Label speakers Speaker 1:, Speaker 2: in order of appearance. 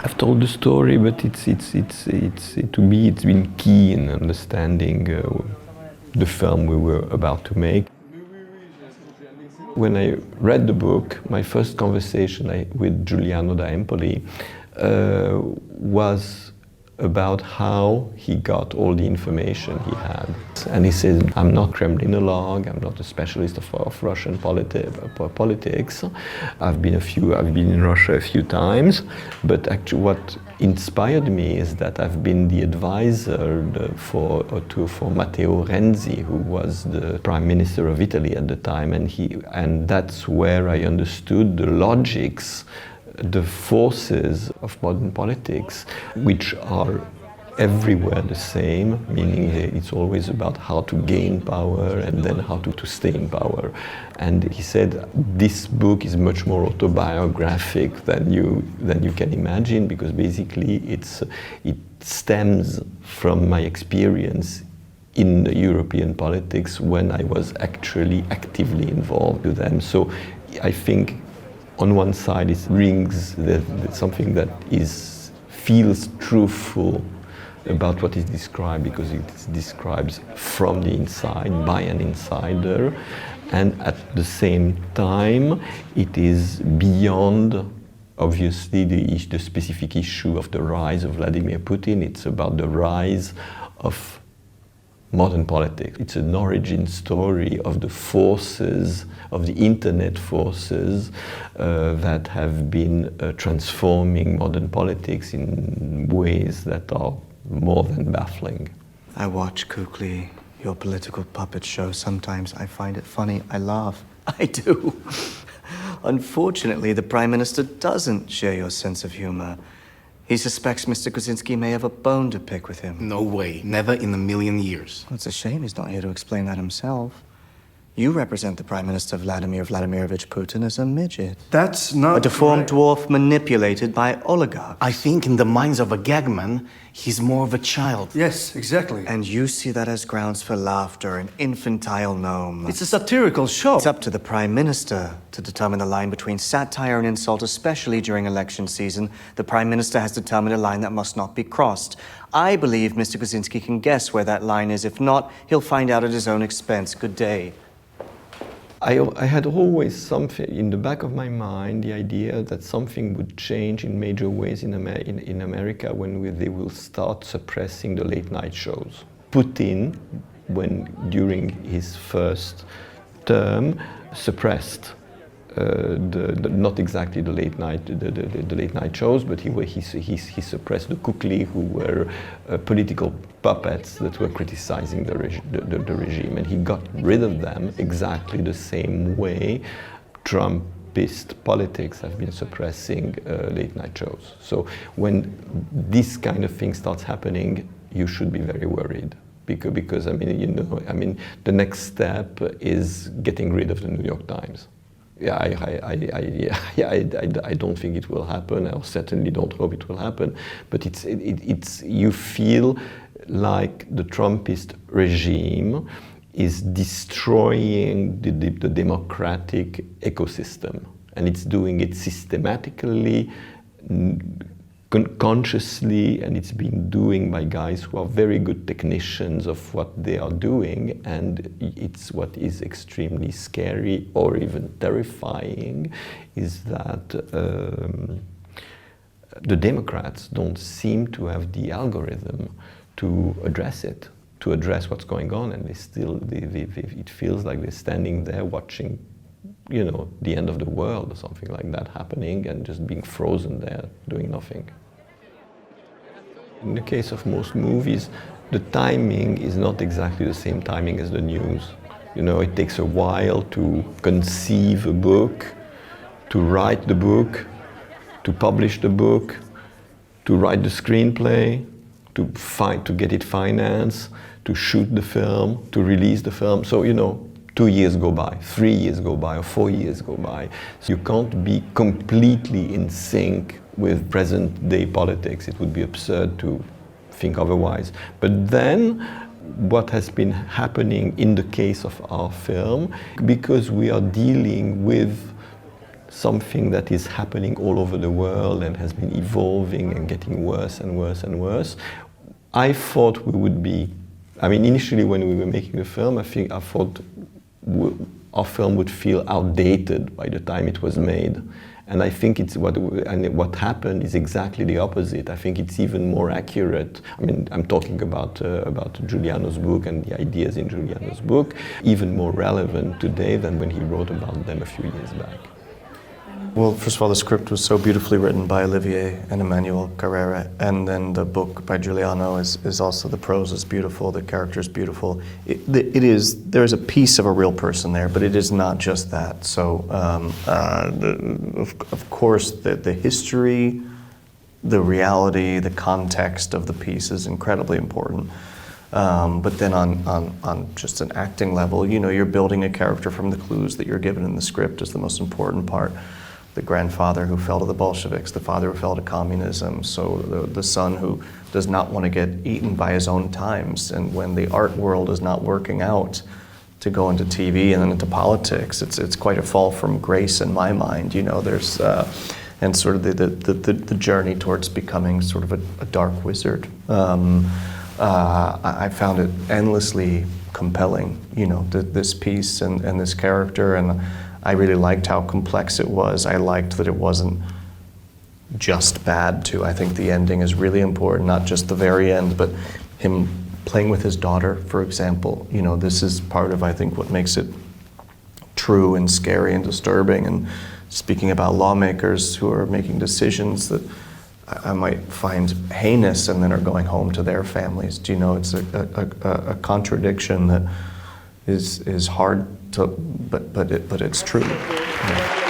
Speaker 1: I've told the story, but it's to me it's been key in understanding the film we were about to make. When I read the book, my first conversation with Giuliano da Empoli was about how he got all the information he had. And he said, I'm not Kremlinologue, I'm not a specialist of Russian politics. I've been in Russia a few times, but actually what inspired me is that I've been the advisor for Matteo Renzi, who was the Prime Minister of Italy at the time, and that's where I understood the logics, the forces of modern politics, which are everywhere the same, meaning it's always about how to gain power and then how to stay in power. And he said, this book is much more autobiographic than you can imagine, because basically it stems from my experience in the European politics when I was actually actively involved with them. So I think on one side it brings something that feels truthful about what is described, because it describes from the inside by an insider, and at the same time it is beyond obviously the specific issue of the rise of Vladimir Putin. It's about the rise of modern politics. It's an origin story of the forces, of the internet forces that have been transforming modern politics in ways that are more than baffling.
Speaker 2: I watch Kukli, your political puppet show. Sometimes I find it funny. I laugh. I do. Unfortunately, the Prime Minister doesn't share your sense of humor. He suspects Mr. Kuczynski may have a bone to pick with him.
Speaker 3: No way. Never in a million years.
Speaker 2: Well, it's a shame he's not here to explain that himself. You represent the Prime Minister Vladimir Vladimirovich Putin as a midget.
Speaker 3: That's not...
Speaker 2: A deformed dwarf manipulated by oligarchs.
Speaker 3: I think in the minds of a gagman, he's more of a child.
Speaker 4: Yes, exactly.
Speaker 2: And you see that as grounds for laughter, an infantile gnome.
Speaker 4: It's a satirical show.
Speaker 2: It's up to the Prime Minister to determine the line between satire and insult, especially during election season. The Prime Minister has determined a line that must not be crossed. I believe Mr. Kuczynski can guess where that line is. If not, he'll find out at his own expense. Good day.
Speaker 1: I had always something in the back of my mind, the idea that something would change in major ways in America when they will start suppressing the late night shows. Putin, during his first term, suppressed not exactly the late night shows, but he suppressed the Kukli, who were political puppets that were criticizing the regime, and he got rid of them exactly the same way Trumpist politics have been suppressing late night shows. So when this kind of thing starts happening, you should be very worried. Because I mean, the next step is getting rid of the New York Times. Yeah, I don't think it will happen. I certainly don't hope it will happen. But you feel like the Trumpist regime is destroying the democratic ecosystem, and it's doing it systematically, consciously, and it's being doing by guys who are very good technicians of what they are doing, and it's what is extremely scary or even terrifying is that the Democrats don't seem to have the algorithm to address it, to address what's going on, and it feels like they're standing there watching, you know, the end of the world or something like that happening and just being frozen there, doing nothing. In the case of most movies, the timing is not exactly the same timing as the news. You know, it takes a while to conceive a book, to write the book, to publish the book, to write the screenplay, to get it financed, to shoot the film, to release the film. So, you know, 2 years go by, 3 years go by, or 4 years go by. So you can't be completely in sync with present-day politics. It would be absurd to think otherwise. But then, what has been happening in the case of our film, because we are dealing with something that is happening all over the world and has been evolving and getting worse and worse and worse. I thought we would be, I mean, initially when we were making the film, I thought our film would feel outdated by the time it was made. And I think what happened is exactly the opposite. I think it's even more accurate. I mean, I'm talking about Giuliano's book and the ideas in Giuliano's book, even more relevant today than when he wrote about them a few years back.
Speaker 5: Well, first of all, the script was so beautifully written by Olivier and Emmanuel Carrera, and then the book by Giuliano is also, the prose is beautiful, the character is beautiful. There is a piece of a real person there, but it is not just that. So, of course, the history, the reality, the context of the piece is incredibly important. But then on just an acting level, you know, you're building a character from the clues that you're given in the script is the most important part. The grandfather who fell to the Bolsheviks, the father who fell to communism, so the son who does not want to get eaten by his own times, and when the art world is not working out, to go into TV and then into politics, it's quite a fall from grace in my mind. You know, there's and sort of the journey towards becoming sort of a dark wizard. I found it endlessly compelling, you know, this piece and this character, and I really liked how complex it was. I liked that it wasn't just bad too. I think the ending is really important, not just the very end, but him playing with his daughter, for example. You know, this is part of, I think, what makes it true and scary and disturbing. And speaking about lawmakers who are making decisions that I might find heinous and then are going home to their families. Do you know, it's a contradiction that is hard to, but it's true. Yeah.